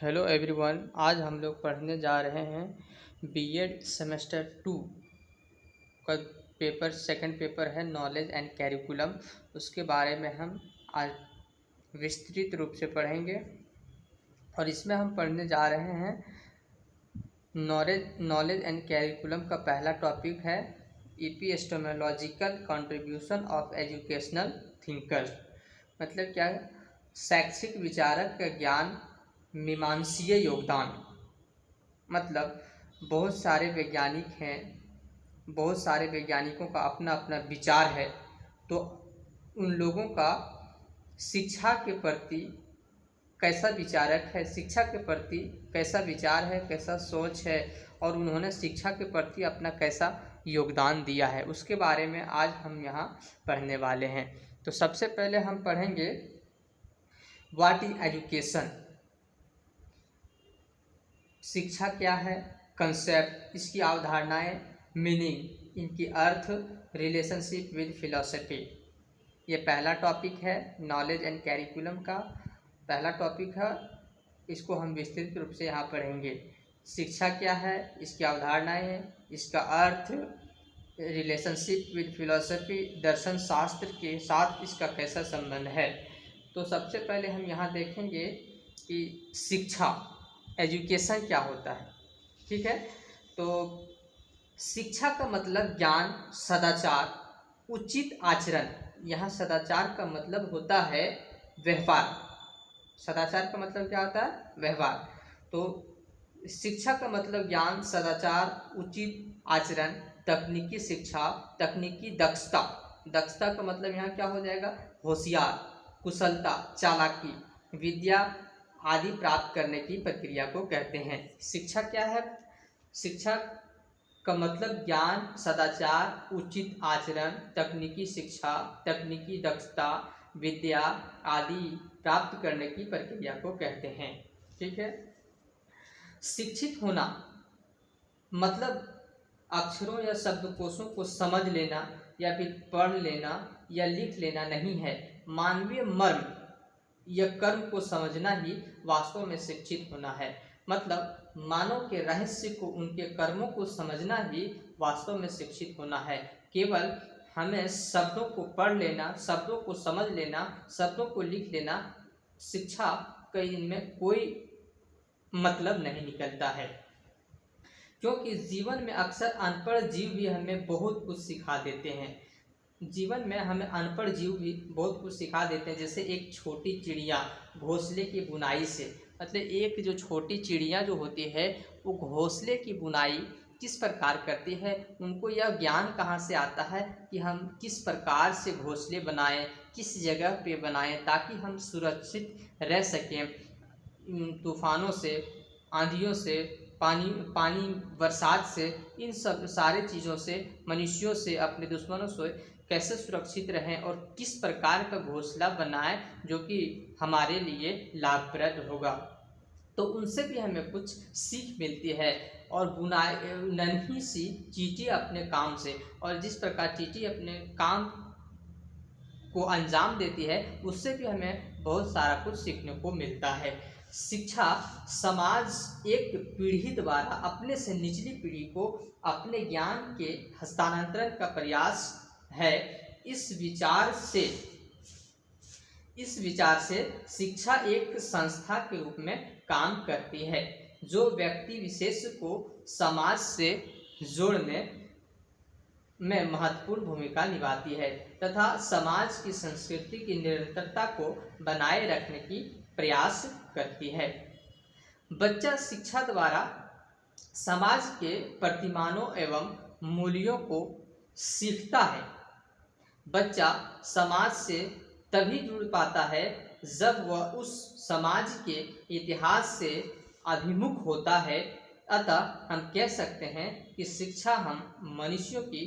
Hello everyone. आज हम लोग पढ़ने जा रहे हैं बीएड सेमेस्टर 2 का पेपर। सेकंड पेपर है नॉलेज एंड कैरिकुलम। उसके बारे में हम आज विस्तृत रूप से पढ़ेंगे और इसमें हम पढ़ने जा रहे हैं नॉलेज एंड कैरिकुलम का पहला टॉपिक है epistemological contribution of educational thinkers. मतलब क्या है? शैक्षिक विचारक का ज्ञान मीमांसीय योगदान। मतलब बहुत सारे वैज्ञानिक हैं, बहुत सारे वैज्ञानिकों का अपना अपना विचार है, तो उन लोगों का शिक्षा के प्रति कैसा विचारक है, शिक्षा के प्रति कैसा विचार है, कैसा सोच है और उन्होंने शिक्षा के प्रति अपना कैसा योगदान दिया है, उसके बारे में आज हम यहाँ पढ़ने वाले हैं। तो सबसे पहले हम पढ़ेंगे व्हाट इज एजुकेशन। शिक्षा क्या है, कंसेप्ट, इसकी अवधारणाएं, मीनिंग, इनकी अर्थ, रिलेशनशिप विद फिलॉसफी। ये पहला टॉपिक है नॉलेज एंड कैरिकुलम का पहला टॉपिक है। इसको हम विस्तृत रूप से यहाँ पढ़ेंगे। शिक्षा क्या है, इसकी अवधारणाएं, इसका अर्थ, रिलेशनशिप विद फिलॉसफी, दर्शन शास्त्र के साथ इसका कैसा संबंध है। तो सबसे पहले हम यहाँ देखेंगे कि शिक्षा, एजुकेशन क्या होता है। ठीक है, तो शिक्षा का मतलब ज्ञान, सदाचार, उचित आचरण। यहाँ सदाचार का मतलब होता है व्यवहार। सदाचार का मतलब क्या होता है? व्यवहार। तो शिक्षा का मतलब ज्ञान, सदाचार, उचित आचरण, तकनीकी शिक्षा, तकनीकी दक्षता। दक्षता का मतलब यहाँ क्या हो जाएगा? होशियार, कुशलता, चालाकी, विद्या आदि प्राप्त करने की प्रक्रिया को कहते हैं। शिक्षा क्या है? शिक्षा का मतलब ज्ञान, सदाचार, उचित आचरण, तकनीकी शिक्षा, तकनीकी दक्षता, विद्या आदि प्राप्त करने की प्रक्रिया को कहते हैं। ठीक है, शिक्षित होना मतलब अक्षरों या शब्दकोशों को समझ लेना या फिर पढ़ लेना या लिख लेना नहीं है। मानवीय मर्म या कर्म को समझना ही वास्तव में शिक्षित होना है। मतलब मानव के रहस्य को, उनके कर्मों को समझना ही वास्तव में शिक्षित होना है। केवल हमें शब्दों को पढ़ लेना, शब्दों को समझ लेना, शब्दों को लिख लेना, शिक्षा का इनमें कोई मतलब नहीं निकलता है। क्योंकि जीवन में अक्सर अनपढ़ जीव भी हमें बहुत कुछ सिखा देते हैं। जीवन में हमें अनपढ़ जीव भी बहुत कुछ सिखा देते हैं। जैसे एक छोटी चिड़िया घोंसले की बुनाई से, मतलब एक जो छोटी चिड़िया जो होती है वो घोंसले की बुनाई किस प्रकार करती है, उनको यह ज्ञान कहाँ से आता है कि हम किस प्रकार से घोंसले बनाएं, किस जगह पे बनाएं ताकि हम सुरक्षित रह सकें तूफानों से, आंधियों से, पानी बरसात से, इन सब सारे चीज़ों से, मनुष्यों से, अपने दुश्मनों से कैसे सुरक्षित रहें और किस प्रकार का घोंसला बनाएं जो कि हमारे लिए लाभप्रद होगा। तो उनसे भी हमें कुछ सीख मिलती है। और बुनाई नन्ही सी चींटी अपने काम से, और जिस प्रकार चींटी अपने काम को अंजाम देती है उससे भी हमें बहुत सारा कुछ सीखने को मिलता है। शिक्षा समाज एक पीढ़ी द्वारा अपने से निचली पीढ़ी को अपने ज्ञान के हस्तांतरण का प्रयास है। इस विचार से शिक्षा एक संस्था के रूप में काम करती है जो व्यक्ति विशेष को समाज से जोड़ने में महत्वपूर्ण भूमिका निभाती है तथा समाज की संस्कृति की निरंतरता को बनाए रखने की प्रयास करती है। बच्चा शिक्षा द्वारा समाज के प्रतिमानों एवं मूल्यों को सीखता है। बच्चा समाज से तभी जुड़ पाता है जब वह उस समाज के इतिहास से अभिमुख होता है। अतः हम कह सकते हैं कि शिक्षा हम मनुष्यों की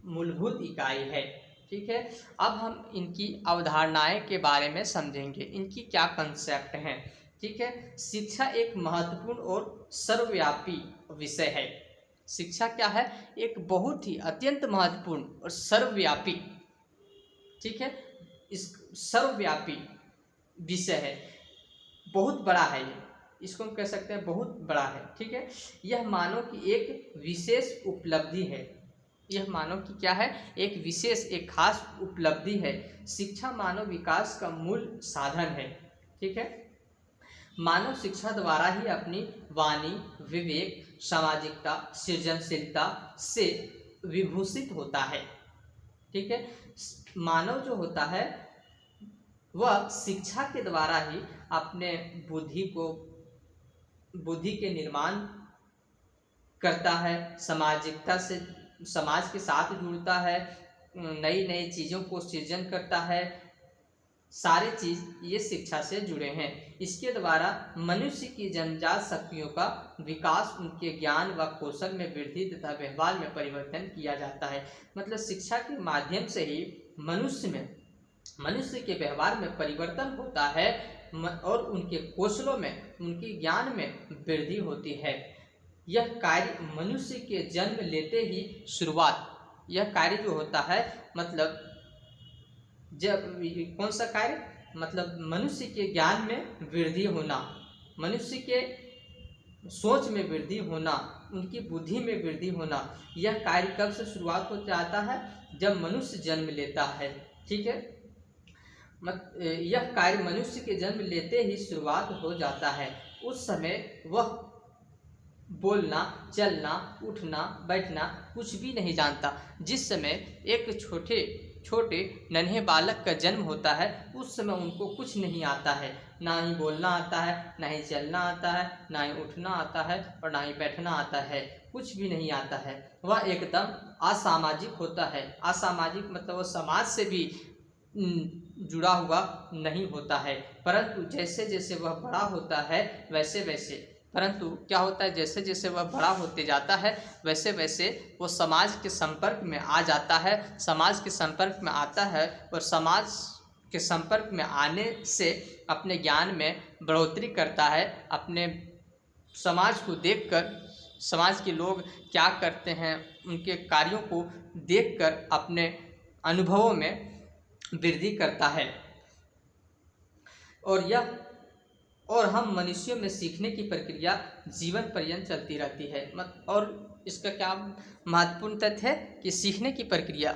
मूलभूत इकाई है। ठीक है, अब हम इनकी अवधारणाएं के बारे में समझेंगे, इनकी क्या कंसेप्ट हैं। ठीक है, शिक्षा एक महत्वपूर्ण और सर्वव्यापी विषय है। शिक्षा क्या है? एक बहुत ही अत्यंत महत्वपूर्ण और सर्वव्यापी, ठीक है, इस सर्वव्यापी विषय है, बहुत बड़ा है ये। इसको हम कह सकते हैं बहुत बड़ा है, ठीक है। यह मानव की एक विशेष उपलब्धि है, यह मानव की क्या है, एक विशेष एक खास उपलब्धि है। शिक्षा मानव विकास का मूल साधन है, ठीक है। मानव शिक्षा द्वारा ही अपनी वाणी, विवेक, सामाजिकता, सृजनशीलता से विभूषित होता है, ठीक है। मानव जो होता है वह शिक्षा के द्वारा ही अपने बुद्धि के निर्माण करता है, सामाजिकता से समाज के साथ जुड़ता है, नई नई चीज़ों को सृजन करता है, सारे चीज़ ये शिक्षा से जुड़े हैं। इसके द्वारा मनुष्य की जन्मजात शक्तियों का विकास, उनके ज्ञान व कौशल में वृद्धि तथा व्यवहार में परिवर्तन किया जाता है। मतलब शिक्षा के माध्यम से ही मनुष्य के व्यवहार में परिवर्तन होता है और उनके कौशलों में, उनके ज्ञान में वृद्धि होती है। यह कार्य मनुष्य के जन्म लेते ही शुरुआत, यह कार्य जो होता है मतलब जब कौन सा कार्य, मतलब मनुष्य के ज्ञान में वृद्धि होना, मनुष्य के सोच में वृद्धि होना, उनकी बुद्धि में वृद्धि होना, यह कार्य कब से शुरुआत हो जाता है, जब मनुष्य जन्म लेता है, ठीक है। यह कार्य मनुष्य के जन्म लेते ही शुरुआत हो जाता है। उस समय वह बोलना, चलना, उठना, बैठना कुछ भी नहीं जानता। जिस समय एक छोटे नन्हे बालक का जन्म होता है उस समय उनको कुछ नहीं आता है, ना ही बोलना आता है, ना ही चलना आता है, ना ही उठना आता है और ना ही बैठना आता है, कुछ भी नहीं आता है। वह एकदम असामाजिक होता है। असामाजिक मतलब वह समाज से भी जुड़ा हुआ नहीं होता है। परंतु जैसे जैसे वह बड़ा होता है वैसे वैसे, परंतु क्या होता है, जैसे जैसे वह बड़ा होते जाता है वैसे वैसे वो समाज के संपर्क में आ जाता है, समाज के संपर्क में आता है और समाज के संपर्क में आने से अपने ज्ञान में बढ़ोतरी करता है। अपने समाज को देखकर, समाज के लोग क्या करते हैं उनके कार्यों को देखकर अपने अनुभवों में वृद्धि करता है। और हम मनुष्यों में सीखने की प्रक्रिया जीवन पर्यंत चलती रहती है। और इसका क्या महत्वपूर्ण तथ्य है कि सीखने की प्रक्रिया,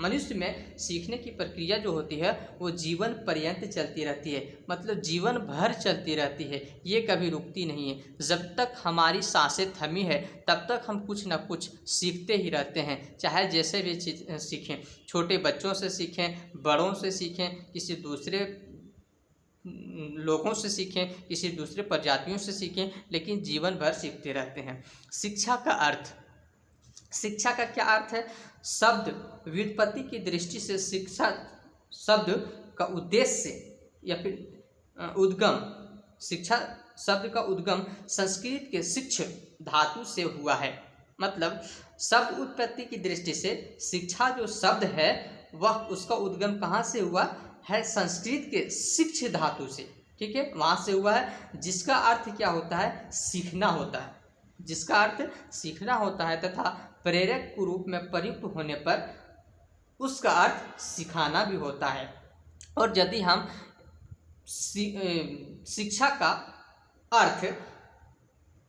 मनुष्य में सीखने की प्रक्रिया जो होती है वो जीवन पर्यंत चलती रहती है, मतलब जीवन भर चलती रहती है, ये कभी रुकती नहीं है। जब तक हमारी सांसें थमी है तब तक हम कुछ ना कुछ सीखते ही रहते हैं, चाहे जैसे भी चीज़ सीखें, छोटे बच्चों से सीखें, बड़ों से सीखें, किसी दूसरे लोगों से सीखें, किसी दूसरे प्रजातियों से सीखें, लेकिन जीवन भर सीखते रहते हैं। शिक्षा का अर्थ, शिक्षा का क्या अर्थ है? शब्द व्युत्पत्ति की दृष्टि से शिक्षा शब्द का उद्देश्य या फिर उद्गम, शिक्षा शब्द का उद्गम संस्कृत के शिक्ष धातु से हुआ है। मतलब शब्द उत्पत्ति की दृष्टि से शिक्षा जो शब्द है वह उसका उद्गम कहाँ से हुआ है? संस्कृत के शिक्ष धातु से, ठीक है, वहाँ से हुआ है, जिसका अर्थ क्या होता है? सीखना होता है, जिसका अर्थ सीखना होता है तथा प्रेरक के रूप में प्रयुक्त होने पर उसका अर्थ सिखाना भी होता है। और यदि हम शिक्षा का अर्थ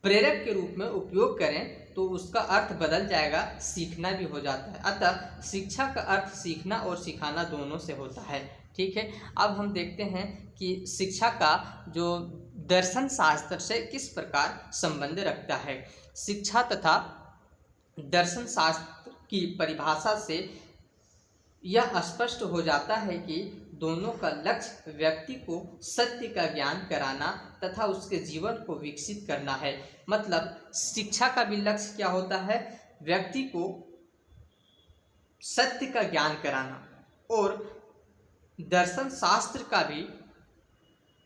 प्रेरक के रूप में उपयोग करें तो उसका अर्थ बदल जाएगा, सीखना भी हो जाता है। अतः शिक्षा का अर्थ सीखना और सिखाना दोनों से होता है, ठीक है। अब हम देखते हैं कि शिक्षा का जो दर्शन शास्त्र से किस प्रकार संबंध रखता है। शिक्षा तथा दर्शन शास्त्र की परिभाषा से यह स्पष्ट हो जाता है कि दोनों का लक्ष्य व्यक्ति को सत्य का ज्ञान कराना तथा उसके जीवन को विकसित करना है। मतलब शिक्षा का भी लक्ष्य क्या होता है? व्यक्ति को सत्य का ज्ञान कराना, और दर्शन शास्त्र का भी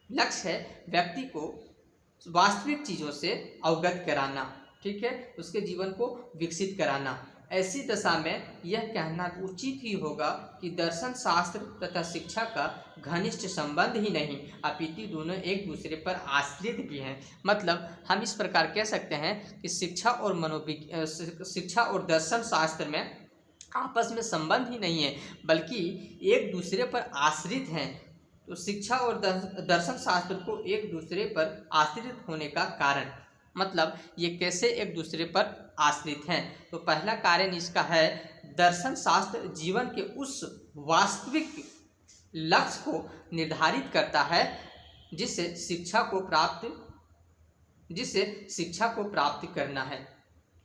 लक्ष्य है व्यक्ति को वास्तविक चीज़ों से अवगत कराना, ठीक है, उसके जीवन को विकसित कराना। ऐसी दशा में यह कहना उचित ही होगा कि दर्शन शास्त्र तथा शिक्षा का घनिष्ठ संबंध ही नहीं अपितु दोनों एक दूसरे पर आश्रित भी हैं। मतलब हम इस प्रकार कह सकते हैं कि शिक्षा और दर्शन शास्त्र में आपस में संबंध ही नहीं है, बल्कि एक दूसरे पर आश्रित हैं। तो शिक्षा और दर्शन शास्त्र को एक दूसरे पर आश्रित होने का कारण, मतलब ये कैसे एक दूसरे पर आश्रित हैं। तो पहला कारण इसका है, दर्शन शास्त्र जीवन के उस वास्तविक लक्ष्य को निर्धारित करता है जिसे शिक्षा को प्राप्त करना है।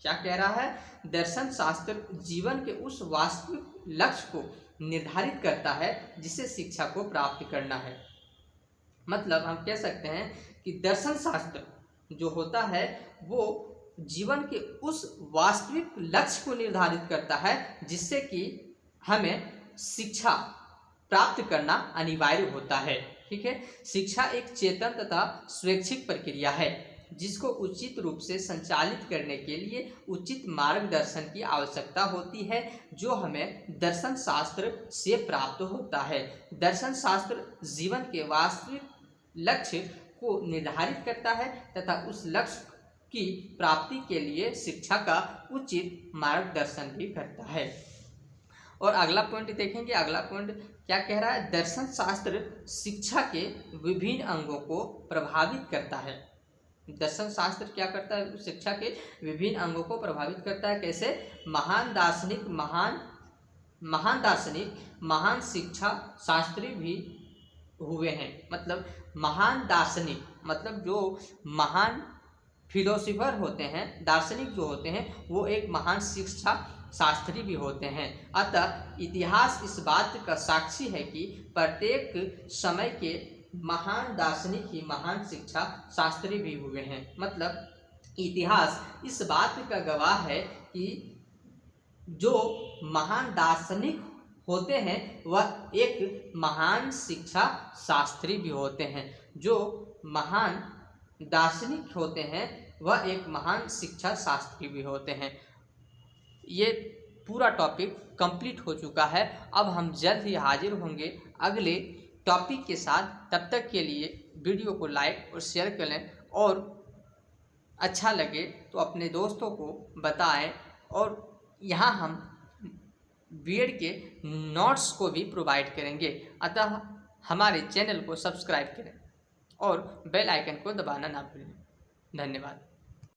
क्या कह रहा है? दर्शन शास्त्र जीवन के उस वास्तविक लक्ष्य को निर्धारित करता है जिसे शिक्षा को प्राप्त करना है। मतलब हम कह सकते हैं कि दर्शन शास्त्र जो होता है वो जीवन के उस वास्तविक लक्ष्य को निर्धारित करता है जिससे कि हमें शिक्षा प्राप्त करना अनिवार्य होता है। ठीक है, शिक्षा एक चेतन तथा स्वैच्छिक प्रक्रिया है जिसको उचित रूप से संचालित करने के लिए उचित मार्गदर्शन की आवश्यकता होती है, जो हमें दर्शन शास्त्र से प्राप्त होता है। दर्शन शास्त्र जीवन के वास्तविक लक्ष्य को निर्धारित करता है तथा उस लक्ष्य की प्राप्ति के लिए शिक्षा का उचित मार्गदर्शन भी करता है। और अगला पॉइंट देखेंगे। अगला पॉइंट क्या कह रहा है? दर्शन शास्त्र शिक्षा के विभिन्न अंगों को प्रभावित करता है। दर्शन शास्त्र क्या करता है? शिक्षा के विभिन्न अंगों को प्रभावित करता है। कैसे? महान दार्शनिक महान शिक्षा शास्त्री भी हुए हैं। मतलब महान दार्शनिक मतलब जो महान फिलोसोफर होते हैं, दार्शनिक जो होते हैं, वो एक महान शिक्षा शास्त्री भी होते हैं। अतः इतिहास इस बात का साक्षी है कि प्रत्येक समय के महान दार्शनिक ही महान शिक्षा शास्त्री भी हुए हैं। मतलब इतिहास इस बात का गवाह है कि जो महान दार्शनिक होते हैं वह एक महान शिक्षा शास्त्री भी होते हैं। जो महान दार्शनिक होते हैं वह एक महान शिक्षा शास्त्री भी होते हैं। ये पूरा टॉपिक कंप्लीट हो चुका है। अब हम जल्द ही हाजिर होंगे अगले टॉपिक के साथ। तब तक के लिए वीडियो को लाइक और शेयर करें और अच्छा लगे तो अपने दोस्तों को बताएं। और यहाँ हम बीएड के नोट्स को भी प्रोवाइड करेंगे। अतः हमारे चैनल को सब्सक्राइब करें और बेल आइकन को दबाना ना भूलें। धन्यवाद।